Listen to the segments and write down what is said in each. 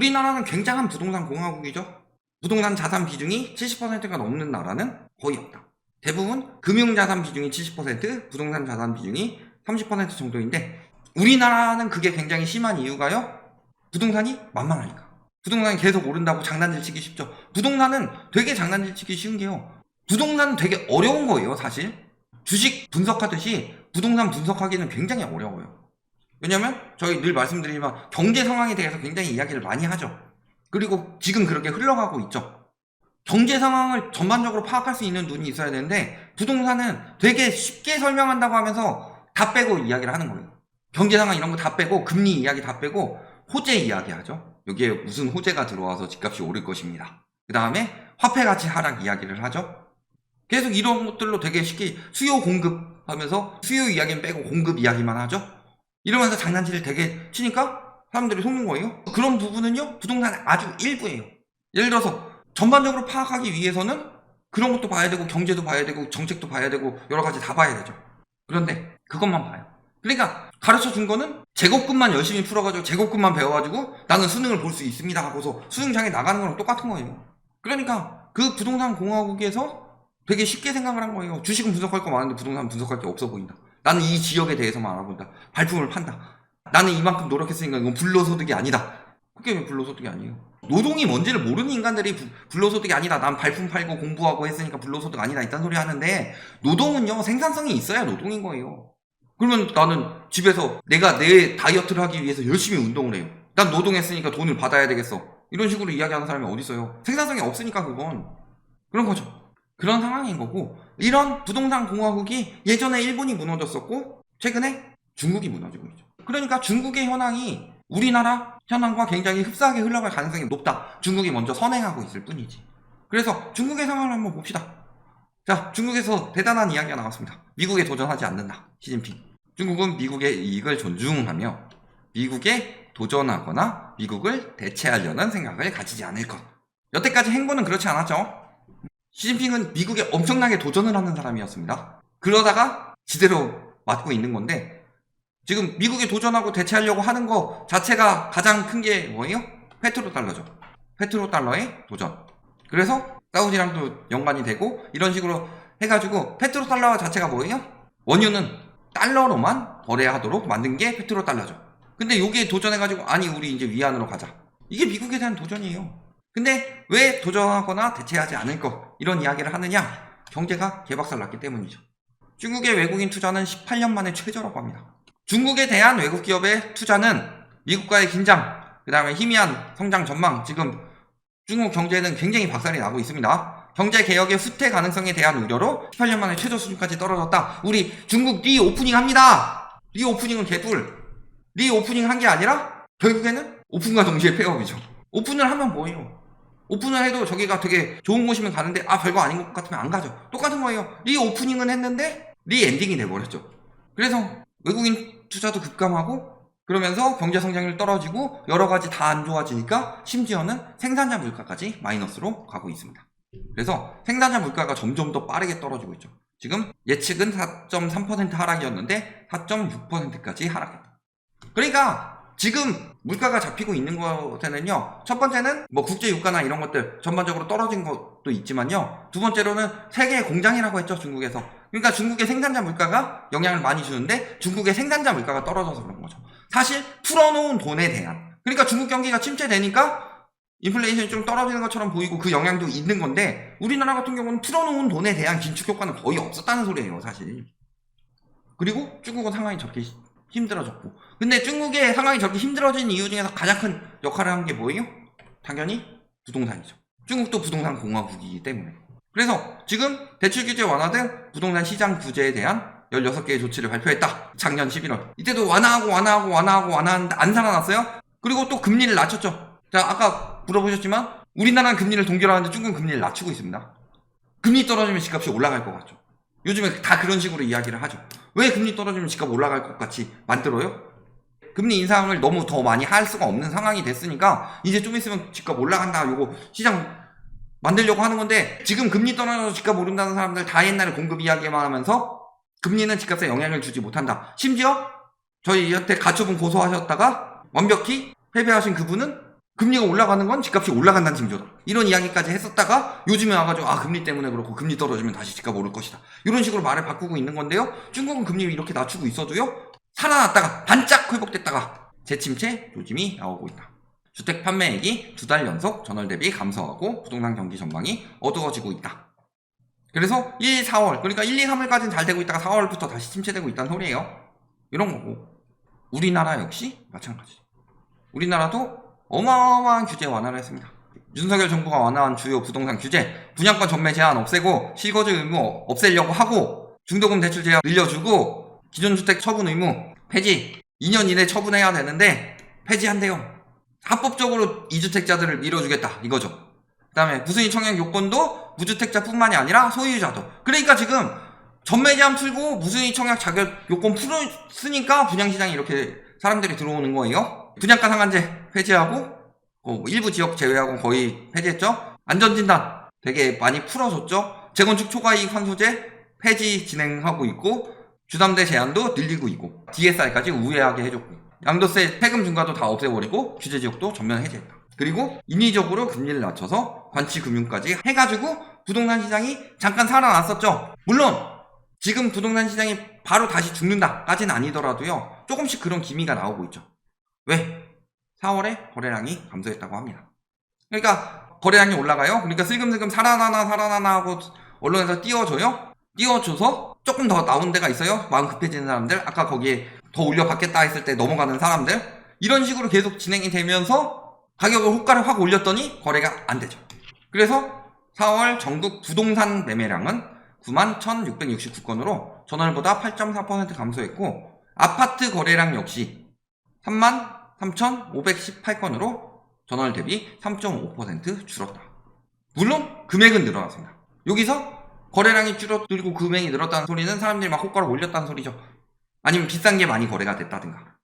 우리나라는 굉장한 부동산 공화국이죠. 부동산 자산 비중이 70%가 넘는 나라는 거의 없다. 대부분 금융자산 비중이 70%, 부동산 자산 비중이 30% 정도인데 우리나라는 그게 굉장히 심한 이유가요. 부동산이 만만하니까. 부동산이 계속 오른다고 장난질 치기 쉽죠. 부동산은 되게 장난질 치기 쉬운 게요. 부동산은 되게 어려운 거예요, 사실. 주식 분석하듯이 부동산 분석하기는 굉장히 어려워요. 왜냐면 저희 늘 말씀드리지만 경제 상황에 대해서 굉장히 이야기를 많이 하죠. 그리고 지금 그렇게 흘러가고 있죠. 경제 상황을 전반적으로 파악할 수 있는 눈이 있어야 되는데 부동산은 되게 쉽게 설명한다고 하면서 다 빼고 이야기를 하는 거예요. 경제 상황 이런 거 다 빼고 금리 이야기 다 빼고 호재 이야기 하죠. 여기에 무슨 호재가 들어와서 집값이 오를 것입니다. 그 다음에 화폐 가치 하락 이야기를 하죠. 계속 이런 것들로 되게 쉽게 수요 공급 하면서 수요 이야기는 빼고 공급 이야기만 하죠. 이러면서 장난치를 되게 치니까 사람들이 속는 거예요. 그런 부분은요, 부동산의 아주 일부예요. 예를 들어서 전반적으로 파악하기 위해서는 그런 것도 봐야 되고 경제도 봐야 되고 정책도 봐야 되고 여러 가지 다 봐야 되죠. 그런데 그것만 봐요. 그러니까 가르쳐 준 거는 제곱근만 열심히 풀어가지고 제곱근만 배워가지고 나는 수능을 볼 수 있습니다 하고서 수능장에 나가는 거랑 똑같은 거예요. 그러니까 그 부동산 공화국에서 되게 쉽게 생각을 한 거예요. 주식은 분석할 거 많은데 부동산 분석할 게 없어 보인다. 나는 이 지역에 대해서만 알아본다. 발품을 판다. 나는 이만큼 노력했으니까 이건 불로소득이 아니다. 그게 왜 불로소득이 아니에요? 노동이 뭔지를 모르는 인간들이 불로소득이 아니다. 난 발품 팔고 공부하고 했으니까 불로소득 아니다. 이딴 소리 하는데 노동은요, 생산성이 있어야 노동인 거예요. 그러면 나는 집에서 내가 내 다이어트를 하기 위해서 열심히 운동을 해요. 난 노동했으니까 돈을 받아야 되겠어. 이런 식으로 이야기하는 사람이 어디 있어요? 생산성이 없으니까 그건. 그런 거죠. 그런 상황인 거고, 이런 부동산 공화국이 예전에 일본이 무너졌었고 최근에 중국이 무너지고 있죠. 그러니까 중국의 현황이 우리나라 현황과 굉장히 흡사하게 흘러갈 가능성이 높다. 중국이 먼저 선행하고 있을 뿐이지. 그래서 중국의 상황을 한번 봅시다. 자, 중국에서 대단한 이야기가 나왔습니다. 미국에 도전하지 않는다. 시진핑. 중국은 미국의 이익을 존중하며 미국에 도전하거나 미국을 대체하려는 생각을 가지지 않을 것. 여태까지 행보는 그렇지 않았죠. 시진핑은 미국에 엄청나게 도전을 하는 사람이었습니다. 그러다가 지대로 맞고 있는 건데 지금 미국에 도전하고 대체하려고 하는 거 자체가 가장 큰 게 뭐예요? 페트로달러죠. 페트로달러의 도전. 그래서 사우디랑도 연관이 되고 이런 식으로 해가지고 페트로달러 자체가 뭐예요? 원유는 달러로만 거래하도록 만든 게 페트로달러죠. 근데 여기에 도전해가지고 아니 우리 이제 위안으로 가자. 이게 미국에 대한 도전이에요. 근데 왜 도전하거나 대체하지 않을 것 이런 이야기를 하느냐? 경제가 개박살 났기 때문이죠. 중국의 외국인 투자는 18년 만에 최저라고 합니다. 중국에 대한 외국 기업의 투자는 미국과의 긴장, 그 다음에 희미한 성장 전망, 지금 중국 경제는 굉장히 박살이 나고 있습니다. 경제 개혁의 후퇴 가능성에 대한 우려로 18년 만에 최저 수준까지 떨어졌다. 우리 중국 리오프닝 합니다. 리오프닝은 개뿔. 리오프닝 한 게 아니라 결국에는 오픈과 동시에 폐업이죠. 오픈을 하면 뭐예요? 오픈을 해도 저기가 되게 좋은 곳이면 가는데 별거 아닌 것 같으면 안 가죠. 똑같은 거예요. 리오프닝은 했는데 리엔딩이 돼버렸죠. 그래서 외국인 투자도 급감하고 그러면서 경제 성장률 떨어지고 여러 가지 다 안 좋아지니까 심지어는 생산자 물가까지 마이너스로 가고 있습니다. 그래서 생산자 물가가 점점 더 빠르게 떨어지고 있죠. 지금 예측은 4.3% 하락이었는데 4.6%까지 하락했다. 그러니까 지금 물가가 잡히고 있는 것에는요, 첫 번째는 뭐 국제 유가나 이런 것들 전반적으로 떨어진 것도 있지만요, 두 번째로는 세계의 공장이라고 했죠, 중국에서. 그러니까 중국의 생산자 물가가 영향을 많이 주는데 중국의 생산자 물가가 떨어져서 그런 거죠. 사실 풀어놓은 돈에 대한, 그러니까 중국 경기가 침체되니까 인플레이션이 좀 떨어지는 것처럼 보이고 그 영향도 있는 건데 우리나라 같은 경우는 풀어놓은 돈에 대한 긴축 효과는 거의 없었다는 소리예요, 사실. 그리고 중국은 상황이 저렇게 힘들어졌고, 근데 중국의 상황이 저렇게 힘들어진 이유 중에서 가장 큰 역할을 한 게 뭐예요? 당연히 부동산이죠. 중국도 부동산 공화국이기 때문에. 그래서 지금 대출 규제 완화 등 부동산 시장 구제에 대한 16개의 조치를 발표했다. 작년 11월. 이때도 완화하는데 안 살아났어요? 그리고 또 금리를 낮췄죠. 자, 아까 물어보셨지만 우리나라는 금리를 동결하는데 중국은 금리를 낮추고 있습니다. 금리 떨어지면 집값이 올라갈 것 같죠. 요즘에 다 그런 식으로 이야기를 하죠. 왜 금리 떨어지면 집값 올라갈 것 같이 만들어요? 금리 인상을 너무 더 많이 할 수가 없는 상황이 됐으니까 이제 좀 있으면 집값 올라간다, 요거 시장 만들려고 하는 건데, 지금 금리 떨어져서 집값 오른다는 사람들 다 옛날에 공급 이야기만 하면서 금리는 집값에 영향을 주지 못한다. 심지어 저희한테 가처분 고소하셨다가 완벽히 패배하신 그분은 금리가 올라가는 건 집값이 올라간다는 징조다. 이런 이야기까지 했었다가 요즘에 와가지고 금리 때문에 그렇고 금리 떨어지면 다시 집값 오를 것이다. 이런 식으로 말을 바꾸고 있는 건데요. 중국은 금리를 이렇게 낮추고 있어도요. 살아났다가 반짝 회복됐다가 재침체 조짐이 나오고 있다. 주택 판매액이 2달 연속 전월 대비 감소하고 부동산 경기 전망이 어두워지고 있다. 그래서 1, 4월 그러니까 1, 2, 3월까지는 잘 되고 있다가 4월부터 다시 침체되고 있다는 소리예요. 이런 거고 우리나라 역시 마찬가지죠. 우리나라도 어마어마한 규제 완화를 했습니다. 윤석열 정부가 완화한 주요 부동산 규제, 분양권 전매 제한 없애고 실거주 의무 없애려고 하고 중도금 대출 제한 늘려주고 기존 주택 처분 의무 폐지 2년 이내 처분해야 되는데 폐지한대요. 합법적으로 2주택자들을 밀어주겠다 이거죠. 그 다음에 무수인 청약 요건도 무주택자뿐만이 아니라 소유자도. 그러니까 지금 전매 제한 풀고 무수인 청약 자격 요건 풀었으니까 분양시장에 이렇게 사람들이 들어오는 거예요. 분양가 상한제 폐지하고 일부 지역 제외하고 거의 폐지했죠. 안전진단 되게 많이 풀어줬죠. 재건축 초과이익 환수제 폐지 진행하고 있고 주담대 제한도 늘리고 있고 DSR까지 우회하게 해줬고 양도세 세금 중과도 다 없애버리고 규제 지역도 전면 해제했다. 그리고 인위적으로 금리를 낮춰서 관치금융까지 해가지고 부동산 시장이 잠깐 살아났었죠. 물론 지금 부동산 시장이 바로 다시 죽는다까지는 아니더라도요. 조금씩 그런 기미가 나오고 있죠. 왜? 4월에 거래량이 감소했다고 합니다. 그러니까 거래량이 올라가요. 그러니까 슬금슬금 살아나나 하고 언론에서 띄워줘요. 띄워줘서 조금 더 나온 데가 있어요. 마음 급해지는 사람들, 아까 거기에 더 올려받겠다 했을 때 넘어가는 사람들, 이런 식으로 계속 진행이 되면서 가격을 호가를 확 올렸더니 거래가 안 되죠. 그래서 4월 전국 부동산 매매량은 91,669건으로 전월보다 8.4% 감소했고 아파트 거래량 역시 33,518건으로 전월 대비 3.5% 줄었다. 물론 금액은 늘어났습니다. 여기서 거래량이 줄어들고 금액이 늘었다는 소리는 사람들이 막 호가를 올렸다는 소리죠. 아니면 비싼 게 많이 거래가 됐다든가.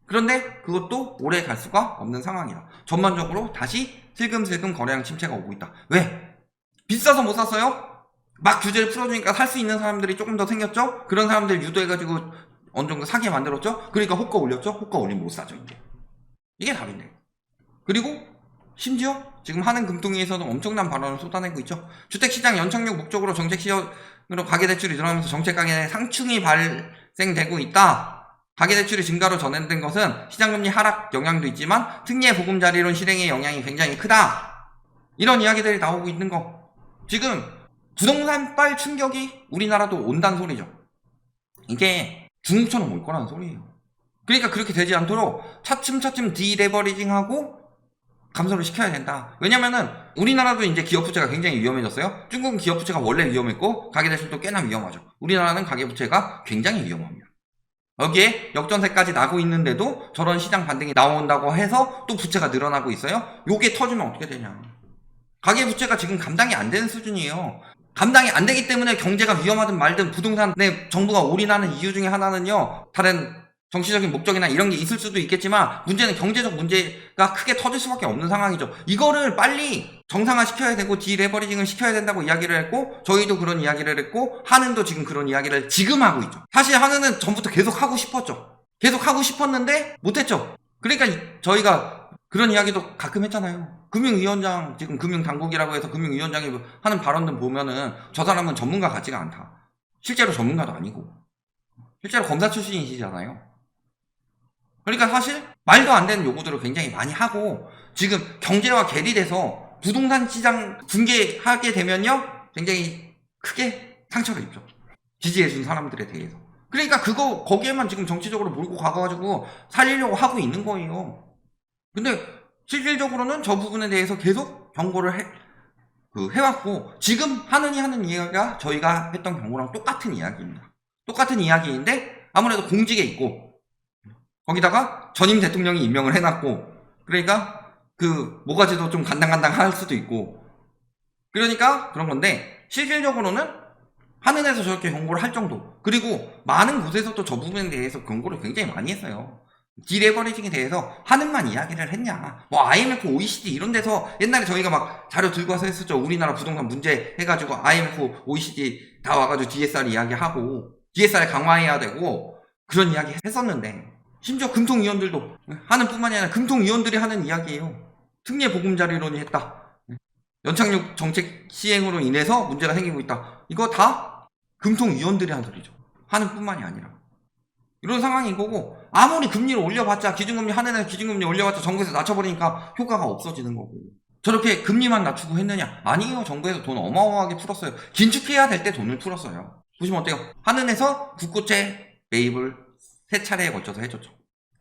그런데 그것도 오래 갈 수가 없는 상황이다. 전반적으로 다시 슬금슬금 거래량 침체가 오고 있다. 왜? 비싸서 못 샀어요? 막 규제를 풀어주니까 살 수 있는 사람들이 조금 더 생겼죠? 그런 사람들 유도해가지고 어느 정도 사게 만들었죠? 그러니까 호가 올렸죠? 호가 올리면 못 사죠, 이제. 이게 답인데. 그리고 심지어 지금 한은금통위에서도 엄청난 발언을 쏟아내고 있죠. 주택시장 연착륙 목적으로 정책시장으로 가계대출이 늘어나면서 정책가격에 상충이 발생되고 있다. 가계대출이 증가로 전환된 것은 시장금리 하락 영향도 있지만 특례 보금자리론 실행의 영향이 굉장히 크다. 이런 이야기들이 나오고 있는 거. 지금 부동산빨 충격이 우리나라도 온다는 소리죠. 이게 중국처럼 올 거라는 소리예요. 그러니까 그렇게 되지 않도록 차츰차츰 디레버리징하고 감소를 시켜야 된다. 왜냐면은 우리나라도 이제 기업부채가 굉장히 위험해졌어요. 중국은 기업부채가 원래 위험했고 가계대출도 꽤나 위험하죠. 우리나라는 가계부채가 굉장히 위험합니다. 여기에 역전세까지 나고 있는데도 저런 시장 반등이 나온다고 해서 또 부채가 늘어나고 있어요. 요게 터지면 어떻게 되냐. 가계부채가 지금 감당이 안 되는 수준이에요. 감당이 안 되기 때문에 경제가 위험하든 말든 부동산에 정부가 올인하는 이유 중에 하나는요. 다른 정치적인 목적이나 이런 게 있을 수도 있겠지만 문제는 경제적 문제가 크게 터질 수밖에 없는 상황이죠. 이거를 빨리 정상화 시켜야 되고 디레버리징을 시켜야 된다고 이야기를 했고 저희도 그런 이야기를 했고 한은도 지금 그런 이야기를 지금 하고 있죠. 사실 한은은 전부터 계속 하고 싶었죠. 계속 하고 싶었는데 못했죠. 그러니까 저희가 그런 이야기도 가끔 했잖아요. 금융위원장 지금 금융당국이라고 해서 금융위원장이 하는 발언들 보면은 저 사람은 전문가 같지가 않다. 실제로 전문가도 아니고 실제로 검사 출신이시잖아요. 그러니까 사실 말도 안 되는 요구들을 굉장히 많이 하고 지금 경제와 괴리돼서 부동산 시장 붕괴하게 되면요 굉장히 크게 상처를 입죠. 지지해준 사람들에 대해서. 그러니까 거기에만 지금 정치적으로 몰고 가가지고 살리려고 하고 있는 거예요. 근데 실질적으로는 저 부분에 대해서 계속 경고를 해왔고 지금 한은이 하는 이야기가 저희가 했던 경고랑 똑같은 이야기입니다. 똑같은 이야기인데 아무래도 공직에 있고 거기다가 전임 대통령이 임명을 해놨고 그러니까 그 모가지도 좀 간당간당할 수도 있고 그러니까 그런 건데 실질적으로는 한은에서 저렇게 경고를 할 정도 그리고 많은 곳에서 또 저 부분에 대해서 경고를 굉장히 많이 했어요. 디레버리징에 대해서 한은만 이야기를 했냐 뭐 IMF, OECD 이런 데서 옛날에 저희가 막 자료 들고 와서 했었죠. 우리나라 부동산 문제 해가지고 IMF, OECD 다 와가지고 DSR 이야기하고 DSR 강화해야 되고 그런 이야기 했었는데 심지어 금통위원들도 한은뿐만이 아니라 금통위원들이 하는 이야기예요. 특례 보금자리론이 했다. 연착륙 정책 시행으로 인해서 문제가 생기고 있다. 이거 다 금통위원들이 한 소리죠. 하는 뿐만이 아니라. 이런 상황인 거고, 아무리 금리를 올려봤자, 기준금리 하는 애 기준금리 올려봤자 정부에서 낮춰버리니까 효과가 없어지는 거고. 저렇게 금리만 낮추고 했느냐? 아니에요. 정부에서 돈 어마어마하게 풀었어요. 긴축해야 될 때 돈을 풀었어요. 보시면 어때요? 한은에서 국고채 매입을 3차례에 걸쳐서 해줬죠.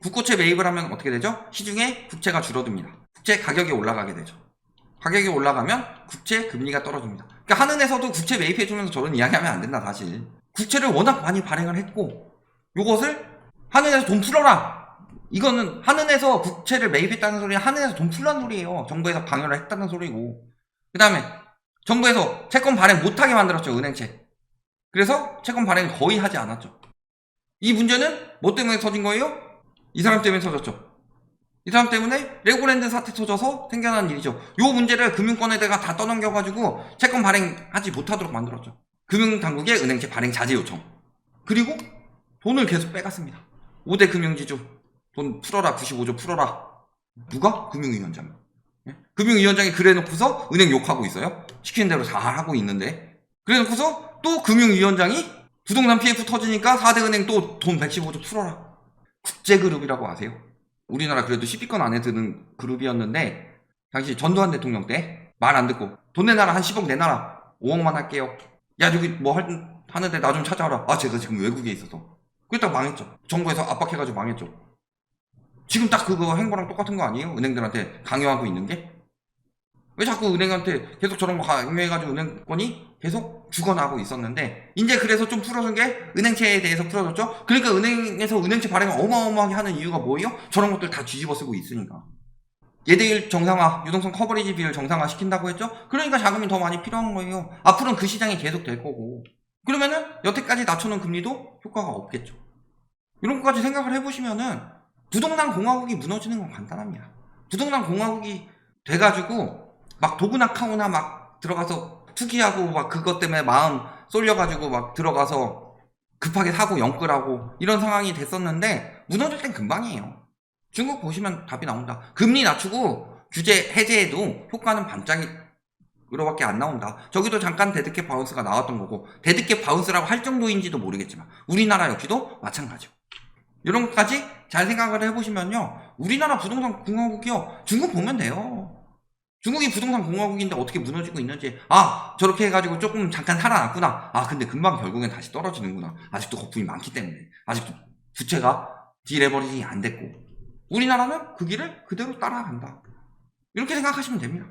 국고채 매입을 하면 어떻게 되죠? 시중에 국채가 줄어듭니다. 국채 가격이 올라가게 되죠. 가격이 올라가면 국채 금리가 떨어집니다. 그러니까 한은에서도 국채 매입해주면서 저런 이야기하면 안 된다, 사실. 국채를 워낙 많이 발행을 했고, 요것을 한은에서 돈 풀어라! 이거는 한은에서 국채를 매입했다는 소리는 한은에서 돈 풀란 소리예요. 정부에서 강요를 했다는 소리고. 그 다음에 정부에서 채권 발행 못하게 만들었죠, 은행채. 그래서 채권 발행을 거의 하지 않았죠. 이 문제는 뭐 때문에 터진 거예요? 이 사람 때문에 터졌죠. 이 사람 때문에 레고랜드 사태 터져서 생겨난 일이죠. 요 문제를 금융권에다가 다 떠넘겨가지고 채권 발행하지 못하도록 만들었죠. 금융당국의 은행채 발행 자제 요청. 그리고 돈을 계속 빼갔습니다. 5대 금융지주 돈 풀어라, 95조 풀어라. 누가? 금융위원장. 금융위원장이 그래놓고서 은행 욕하고 있어요. 시키는 대로 잘 하고 있는데. 그래놓고서 또 금융위원장이 부동산 PF 터지니까 4대 은행 또 돈 115조 풀어라. 국제그룹이라고 아세요? 우리나라 그래도 10위권 안에 드는 그룹이었는데, 당시 전두환 대통령 때 말 안 듣고 돈 내놔라, 한 10억 내놔라, 5억만 할게요. 야, 저기 뭐 하는데 나 좀 찾아와라. 아, 제가 지금 외국에 있어서. 그랬다가 망했죠. 정부에서 압박해가지고 망했죠. 지금 딱 그거 행보랑 똑같은 거 아니에요? 은행들한테 강요하고 있는 게? 왜 자꾸 은행한테 계속 저런 거 강요해가지고 은행권이 계속 죽어나고 있었는데, 이제 그래서 좀 풀어준 게 은행채에 대해서 풀어줬죠? 그러니까 은행에서 은행채 발행을 어마어마하게 하는 이유가 뭐예요? 저런 것들 다 뒤집어 쓰고 있으니까. 예대율 정상화, 유동성 커버리지 비율 정상화 시킨다고 했죠? 그러니까 자금이 더 많이 필요한 거예요. 앞으로는 그 시장이 계속 될 거고. 그러면은 여태까지 낮춰놓은 금리도 효과가 없겠죠. 이런 것까지 생각을 해보시면은 부동산 공화국이 무너지는 건 간단합니다. 부동산 공화국이 돼가지고 막 도구나 카우나 막 들어가서 투기하고 막 그것 때문에 마음 쏠려가지고 막 들어가서 급하게 사고 영끌하고 이런 상황이 됐었는데, 무너질 땐 금방이에요. 중국 보시면 답이 나온다. 금리 낮추고 규제 해제해도 효과는 반짝이로밖에 안 나온다. 저기도 잠깐 데드캣 바운스가 나왔던 거고, 데드캣 바운스라고 할 정도인지도 모르겠지만 우리나라 역시도 마찬가지고. 이런 것까지 잘 생각을 해보시면요, 우리나라 부동산 공화국이요, 중국 보면 돼요. 중국이 부동산 공화국인데 어떻게 무너지고 있는지, 아, 저렇게 해가지고 조금 잠깐 살아났구나. 아, 근데 금방 결국엔 다시 떨어지는구나. 아직도 거품이 많기 때문에. 아직도 부채가 디레버리징이 안 됐고. 우리나라는 그 길을 그대로 따라간다. 이렇게 생각하시면 됩니다.